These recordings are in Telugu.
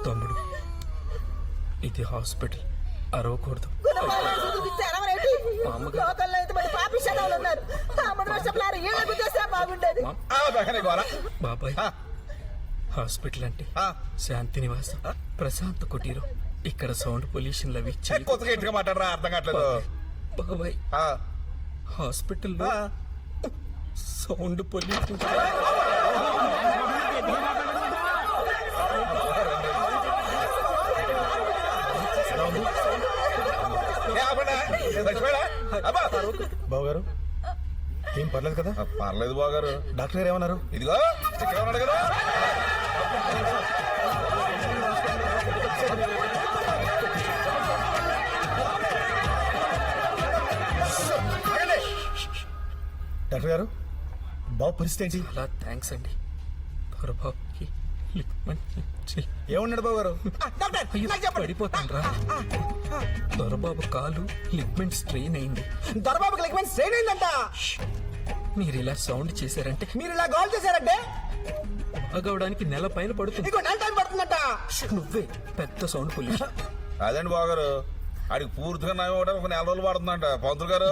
తమ్ముడు, ఇది హాస్పిటల్, అరవకూడదు. బాబాయ్, హాస్పిటల్ అంటే శాంతి నివాసం, ప్రశాంత కుటీరం. ఇక్కడ సౌండ్ పొల్యూషన్ అవి మాట్లాడరా అర్థం కావట్లేదు. బాబాయ్, హాస్పిటల్లో సౌండ్ పొల్యూషన్. బావగారు ఏం పర్లేదు కదా? పర్లేదు బావగారు. డాక్టర్ గారు ఏమన్నారు? ఇదిగో ఉన్నాడు కదా. డాక్టర్ గారు, బాబు పరిస్థితి ఏంటి? చాలా థ్యాంక్స్ అండి. దొరబాబుకి ఏమన్నాడు బాబు గారు? పడిపోతాను రా. దొరబాబు కాలు లిగ్మెంట్ స్ట్రెయిన్ అయింది. దొరబాబుకి లిగ్మెంట్ స్ట్రెయిన్ అయిందంట. మీరు ఇలా సౌండ్ చేశారంటే, మీరు ఇలా గోల్ చేశారంటే బాగవడానికి నెల పైన పడుతుంది. ఇంకో నెల టైం పడుతుందంట. నువ్వే పెద్ద సౌండ్ పొల్యూషన్. అదండి బావగారు, ఆడికి పూర్తిగా నయం అవడానికి ఒక 4 రోజులు పడుతుందంట. పంతులు గారు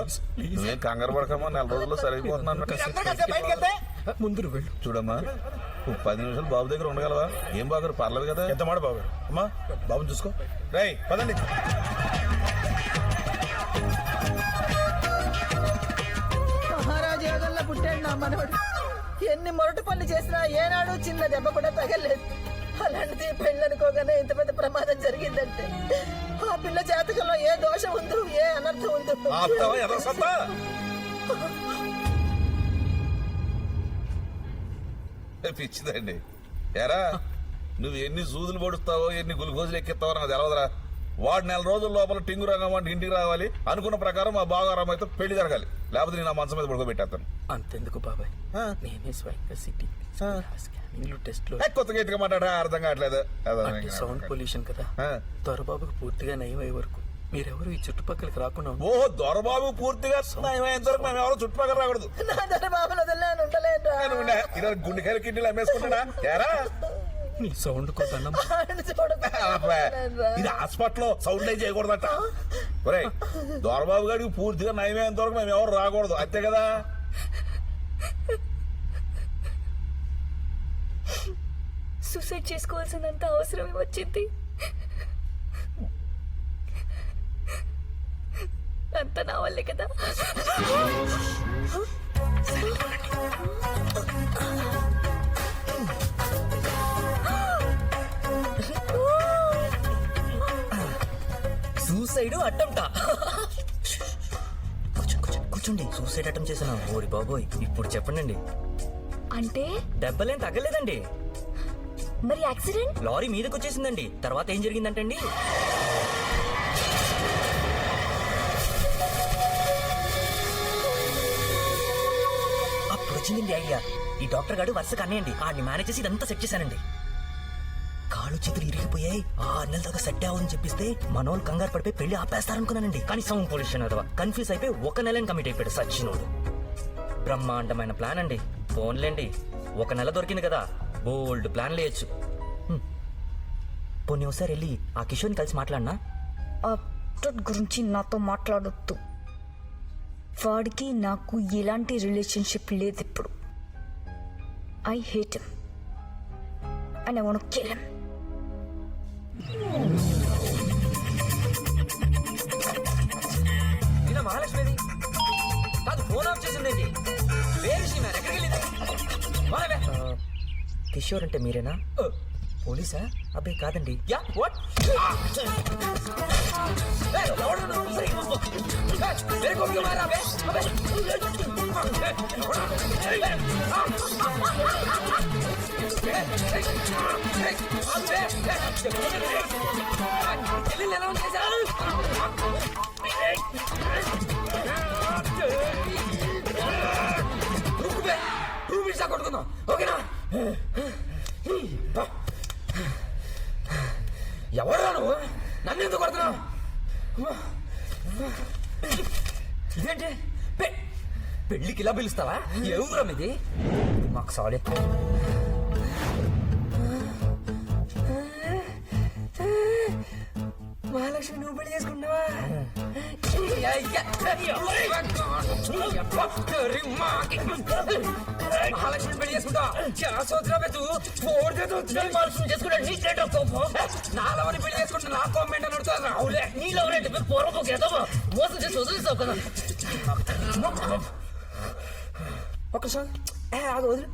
నువ్వేం కంగారు పడకమ్మా, 4 రోజుల్లో సరిగిపోతున్నాను. ముందు వెళ్ళు. చూడమ్మా, 10 నిమిషాలు బాబు దగ్గర ఉండగలవా? ఏం బాగారు, పర్లేదు కదా? ఎంత మాట బాబు. అమ్మా బాబుని చూసుకో. రై పదండి. మహారాజు యోగంలో పుట్టాడు నా మనవడు. ఎన్ని మొరటి పనులు చేసినా ఏనాడు చిన్న దెబ్బ కూడా తగలేదు. అలాంటిది పెళ్ళనుకోగానే ఇంత పెద్ద ప్రమాదం జరిగిందంటే ఆ పిల్ల జాతకంలో ఏ దోషం ఉందో, ఏ అనర్థం ఉందో. పిచ్చిదండి. ఎరా, నువ్వు ఎన్ని సూదులు పడుస్తావో, ఎన్ని గుల్కోజులు ఎక్కిస్తావో నాకు తెలవదురా. వాడు 4 రోజుల లోపల టింగు రంగం అంటే ఇంటికి రావాలి. అనుకున్న ప్రకారం మా బాగారాం అయితే పెళ్లి జరగాలి. లేకపోతే నేను ఆ మంచం మీద పడుకోబెట్టేస్తాను. అంతెందుకు బాబాయ్, నేనే స్వయంగా సిటీ స్కానింగ్ టెస్ట్ లో కొత్తగా ఎత్తుగా మాట్లాడరా, అర్థం కావట్లేదు. సౌండ్ పొల్యూషన్ కదా, దొరబాబుకి పూర్తిగా నయం అయ్యే వరకు మీరెవరు ఈ చుట్టుపక్కలకి రాకుండా. ఓహో, దొరబాబు పూర్తిగా నయమయ్యేంత వరకు మేము ఎవరు చుట్టుపక్కల రాకూడదు. నా దొరబాబును వదిలేను ఉండలేదు. గుండెకాయలు కిడ్నీలు అమ్మేసుకుంటాడా? ఎరా, నీ సౌండ్ కోసం ఇది హాస్పిటల్ సౌండ్ అయి చేయకూడదట. ఒరే, దొరబాబు గారికి పూర్తిగా నయమయ్యేంత వరకు మేము ఎవరు రాకూడదు, అంతే కదా? సూసైడ్ చేసుకోవాల్సినంత అవసరం వచ్చింది. అంత నా వల్లే కదా. సూసైడ్ అటెంప్టా? కూర్చోండి. సూసైడ్ అటెంప్ట్ చేసిన ఓరి బాబోయ్. ఇప్పుడు చెప్పండి. అంటే దెబ్బలేం తగ్గలేదండి. మరి యాక్సిడెంట్? లారీ మీదకి వచ్చేసిందండి. తర్వాత ఏం జరిగిందంటండి, అప్పుడు వచ్చిందండి ఐడియా. ఈ డాక్టర్ గారు వరుస కన్నేయండి. ఆడిని మేనేజ్ చేసి ఇదంతా సెట్ చేశానండి. కాళ్ళు చేతులు ఇరిగిపోయాయి. 6 నెలల దాకా సెట్ అవ్వదని చెప్పిస్తే మనోళ్ళు కంగారు పడిపోయి పెళ్లి ఆపేస్తారనుకున్నానండి. కానీ సౌండ్ పొల్యూషన్ అదవా కన్ఫ్యూజ్ అయిపోయి 1 నెలని కమిట్ అయిపోయాడు సచ్చినోడు. బ్రహ్మాండమైన ప్లాన్ అండి. ఫోన్లేండి, 1 నెల దొరికింది కదా, బోల్డ్ ప్లాన్ లేయచ్చు. పోనీ ఒకసారి వెళ్ళి ఆ కిషోర్ని కలిసి మాట్లాడినా? గురించి నాతో మాట్లాడొద్దు. వాడికి నాకు ఎలాంటి రిలేషన్షిప్ లేదు ఇప్పుడు. I hate him and I want to kill him. Mahalakshmi కాదు, ఫోన్ ఆఫ్ చేసిందేంటి? కిషోర్ అంటే మీరేనా? పోలీసా? అబ్బాయి కాదండి. Yeah what? కొట్టుకుందాం, ఓకేనా? ఎవరు నువ్వు? నన్ను ఎందుకు కొడుతున్నావు? ఇదేంటి పెళ్లికి ఇలా పిలుస్తావా? ఏ ఊరం ఇది? మాకు సారీ. మహాలక్ష్మి నువ్వు పెళ్లి చేసుకుంటావా? మహాలక్ష్మి పెళ్లి చేసుకుంటా చేసుకుంటాడు నాలవని పెళ్లి చేసుకుంటా నా కామెంట్ అని అడుగుతా రావులే నీళ్ళెవరంటే పూర్వం మోసం చేసి వదిలేస్తావు కదా. ఒక్కసారి అది వదిలి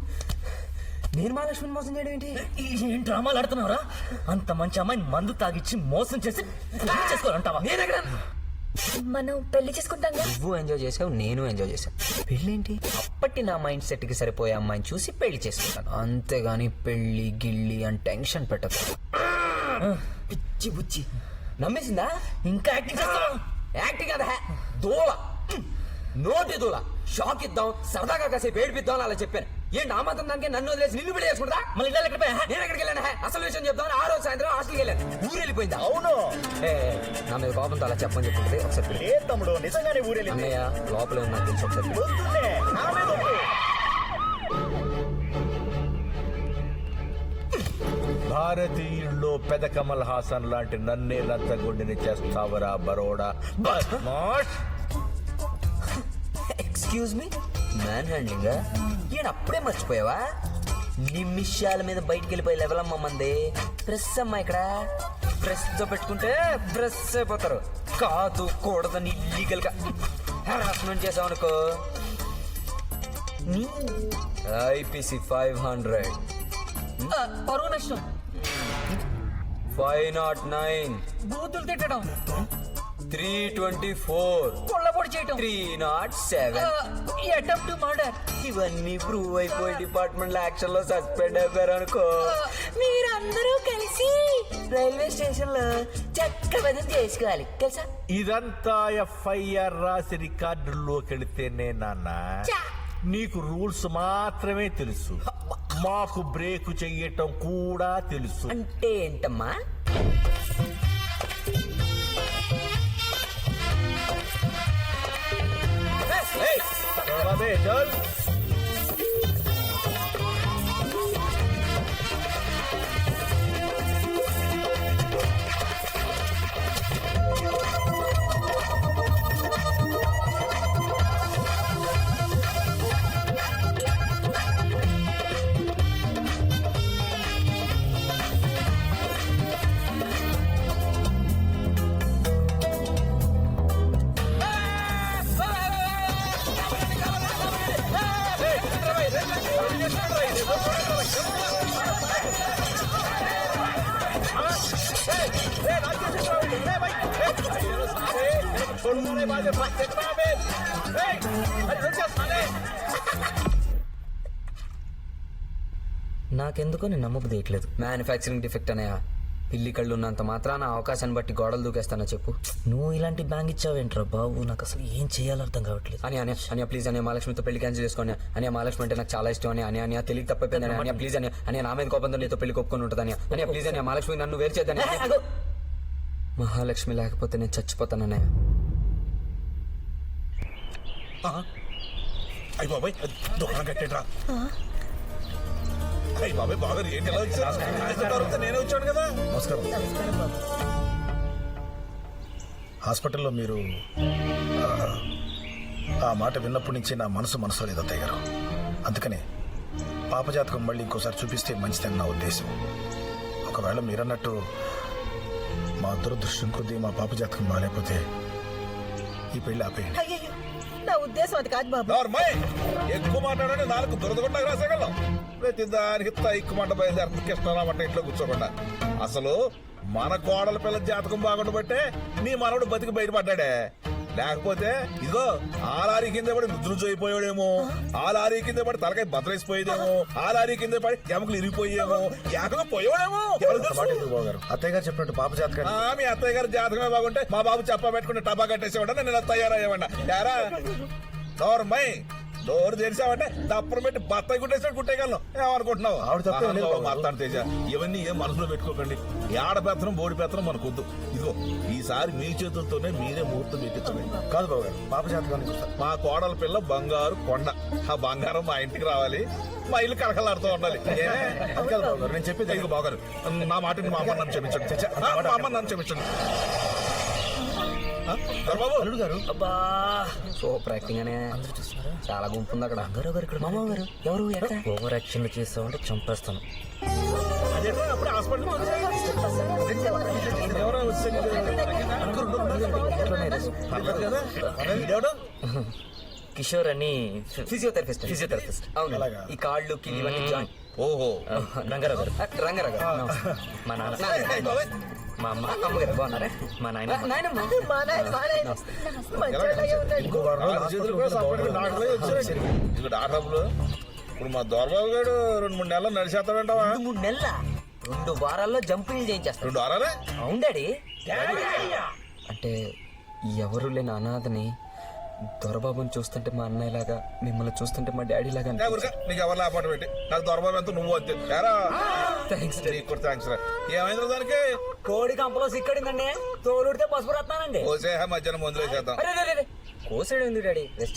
నేను మహాలక్ష్మిని మోసం చేయడం ఏంటి? ఏం డ్రామాలు ఆడుతున్నావురా? అంత మంచి అమ్మాయిని మందు తాగిచ్చి మోసం చేసి పెళ్లి చేసుకోవాలంటావా? నేను ఎక్కడ మనం పెళ్లి చేసుకుంటాం కదా. నువ్వు ఎంజాయ్ చేసావు, నేను ఎంజాయ్ చేశాను. పెళ్ళేంటి? అప్పటి నా మైండ్ సెట్ కి సరిపోయే అమ్మాయిని చూసి పెళ్లి చేసుకుంటాను, అంతేగాని పెళ్లి గిళ్ళి అని టెన్షన్ పెట్టదు. పిచ్చి బుచ్చి నమ్మేసిందా? ఇంకా యాక్టింగ్ చేస్తావా? యాక్టింగ్ కదా దూల నోటి దూల. షాక్ ఇద్దాం, సరదాగా కాసేపు ఏడిపిద్దాం అలా చెప్పాను. ఏంటి ఆ మాత్రం దానికి నన్ను వదిలేసి నిన్ను పెళ్లి చేసుకుంటా? మళ్ళీ ఇళ్ళకి నేను ఎక్కడికి వెళ్ళాను? అసలు విషయం చెప్తాను. ఆ రోజు సాయంత్రం హాస్టల్కి వెళ్ళాను. ఊరు వెళ్ళిపోయింది. అవును నా మీద కోపంతో అలా చెప్పని చెప్పుంటే ఒకసారి ఏ తమ్ముడు నిజంగానే ఊరెళ్ళింది. అన్నయ్య లోపల నాకు తెలిసి ఒకసారి వద్దులే, నా మీద ఒట్టు. భారతీయుల్లో పెద కమల్ హాసన్ లాంటి నన్నే లంచగొండిని చేస్తావరా బరోడా బద్మాష్. ఎక్స్క్యూజ్ మీ, మ్యాన్ హ్యాండ్లింగ్ ఈయన అప్పుడే మర్చిపోయావా? నిమిషాల మీద బయటికి వెళ్ళిపోయి లెవెల్ అమ్మ మంది. ప్రెస్ అమ్మా ఇక్కడ. ప్రెస్ తో పెట్టుకుంటే ప్రెస్ అయిపోతారు. కాదు కూడదని ఇల్లీగల్ గా హెరాస్మెంట్ చేసావనుకో ఐపీసీ 500 పరువు నష్టం, 509 బూతులు తిట్టడం, 324 కొల్లబొడి చేయటం, 307 అటెంప్ట్ మర్డర్. ఇవన్నీ ప్రూవ్ అయిపోయి డిపార్ట్మెంట్ లో యాక్షన్ లో సస్పెండ్ అయిపోయారు అనుకో. మీరందరూ కలిసి రైల్వే స్టేషన్ లో చక్క బదిలీ చేసుకోవాలి తెలుసా? ఇదంతా ఎఫ్ఐఆర్ రాసి రికార్డుల్లోకి వెళితేనే నాన్న నీకు రూల్స్ మాత్రమే తెలుసు, మాకు బ్రేక్ చెయ్యటం కూడా తెలుసు. అంటే ఏంటమ్మా? బాబే, చల్. నాకెందుకో నేను నమ్మబుద్ధి వేయట్లేదు. Manufacturing defect Anaya. పిల్లి కళ్ళు ఉన్నంత మాత్రాన అవకాశాన్ని బట్టి గోడలు దూకేస్తానా చెప్పు? నువ్వు ఇలాంటి బ్యాంగ్ ఇచ్చావేంట్రా బాబు? నాకు అసలు ఏం చేయాలో అర్థం కావట్లేదు. అని అనియా ప్లీజ్ అనియా మహాలక్ష్మితో పెళ్లి క్యాన్సిల్ చేసుకోండి అనియా. మహాలక్ష్మి అంటే నాకు చాలా ఇష్టం అని అనియా తెలియక తప్పైపోయింది అనియా. ప్లీజ్ అనియా నా మీద కోపంతో నీతో పెళ్లి కొప్పుకొని ఉంటుంది అనియా. ప్లీజ్ అనియా మహాలక్ష్మి నన్ను వేరు చేద్దాని. మహాలక్ష్మి లేకపోతే నేను చచ్చిపోతాను అన్నయ్య. అయ్య బాబాయ్, దుకాణం కట్టేట్రా. అయ్య బాబాయ్, బాగా ఏంటి ఎలా వచ్చి నేనే వచ్చాను కదా. నమస్కారం. హాస్పిటల్లో మీరు ఆ మాట విన్నప్పటి నుంచి నా మనసులో లేదు అత్తయ్య గారు. అందుకనే పాపజాతకం మళ్ళీ ఇంకోసారి చూపిస్తే మంచిదని నా ఉద్దేశం. ఒకవేళ మీరన్నట్టు మా దురదృష్టం కొద్దీ మా పాపజాతకం బాగాలేకపోతే ఈ పెళ్లి ఆపేయండి. అయ్యయ్యో, నా ఉద్దేశం అది కాదు బాబు. నార్మల్ ఎక్కువ మాట్లాడండి, నాలుగు దురదగొండగా రాసేగలం. ప్రతి దానికి ఎక్కువ మాట బయలుదేరుతుంది కృష్ణరామంటే ఇంట్లో కూర్చోకుండా. అసలు మన కోడల పిల్ల జాతకం బాగుండబట్టే నీ మనవడు బతికి బయటపడ్డాడే. లేకపోతే ఇదిగో ఆ లారీ కింద పడి నుజ్జు అయిపోయాడేమో, ఆ లారీ కింద పడి తలకాయ బద్దలేసిపోయేదేమో, ఆ లారీ కింద పడి ఎముకలు ఇరిగిపోయేమో, ఏకంగా పోయాడేమో. బాగారు అత్తయ్య గారు చెప్పినట్టు పాప జాతకం మీ అత్తయ్య గారి జాతకమే బాగుంటే మా బాబు చెప్ప పెట్టుకుని టబా కట్టేసేవాడ, నేను ఇలా తయారయ్యేవాడినా. యారా నోర్మై డోర్ తెరిచావంటే దప్పరం పెట్టి బత్తాయి కుట్టేసాడు కుట్టేయగలను. ఏమనుకుంటున్నావు? మాట్లాడు తేజ, ఇవన్నీ ఏం మనసులో పెట్టుకోకండి. ఏడపెత్తనం బోడి పెత్తనం మనకొద్దు. ఇదిగో ఈసారి మీ చేతులతోనే మీరే ముహూర్తం పెట్టించండి. కాదు బాబు గారు, పాప జాతకాన్ని మా కోడల పిల్ల బంగారు కొండ. ఆ బంగారం మా ఇంటికి రావాలి, మా ఇల్లు కలకలాడుతూ ఉండాలి. నేను చెప్పేది బాగారు నా మాటని మా అమ్మ నన్ను క్షమించండి. మా అమ్మ నన్ను క్షమించండి. దొరబాబు అల్లుడు గారు అబ్బా సూపర్ యాక్టింగ్ అనే అందరూ చూస్తున్నారా చాలా గుంపు ఉంది అక్కడ రంగారావు గారు ఇక్కడ మామ గారు ఎవరు ఎక్కడ ఓవర్ యాక్షన్ చేస్తామంటే చంపేస్తాను. అప్పుడు హాస్పిటల్ ఎవరో వచ్చాడు కిషోర్ అని ఫిజియోథెరపిస్ట్ అవును అలాగా. ఈ కాళ్ళు కిళ్ళు ఇవన్నీ జాయింట్ ఓహో రంగారావు గారు రంగారావు గారు మా నాన్న మా అమ్మ అమ్మగారు బాగున్నారా మా నాయనమ్మ మా నాయన మంచిలాగే ఉన్నాడు. ఇంకో వారం రోజులు హాస్పిటల్ ఉంటే బాగుంటుంది. ఇక డాక్టర్లు ఇప్పుడు మా దొరబాబు గారు 2-3 నెలలు నడిచేస్తాడంటావా 3 నెలల 2 వారాల్లో జంపింగ్ చేయించేస్తాడు 2 వారాలే అవును డాడీ అంటే ఎవరు లేని అనాథని దొరబాబుని చూస్తుంటే మా అన్నయ్యలాగా మిమ్మల్ని చూస్తుంటే మా డాడీ లాగా ఏ ఊరికా నీకు ఎవరు లేపాటు పెట్టి నాకు దొరబాబు ఎంత నువ్వు అంతే ఎరా థ్యాంక్స్ నీకు కూడా థ్యాంక్స్ రా ఏమైంది దానికి కోడి కంపలో సిక్కడిందండి తోలుడితే పసుపు రత్తానండి ఓసే మధ్యాహ్నం మందులు వేసేద్దాం కోసాడు ఎందుకు డాడీ రెస్ట్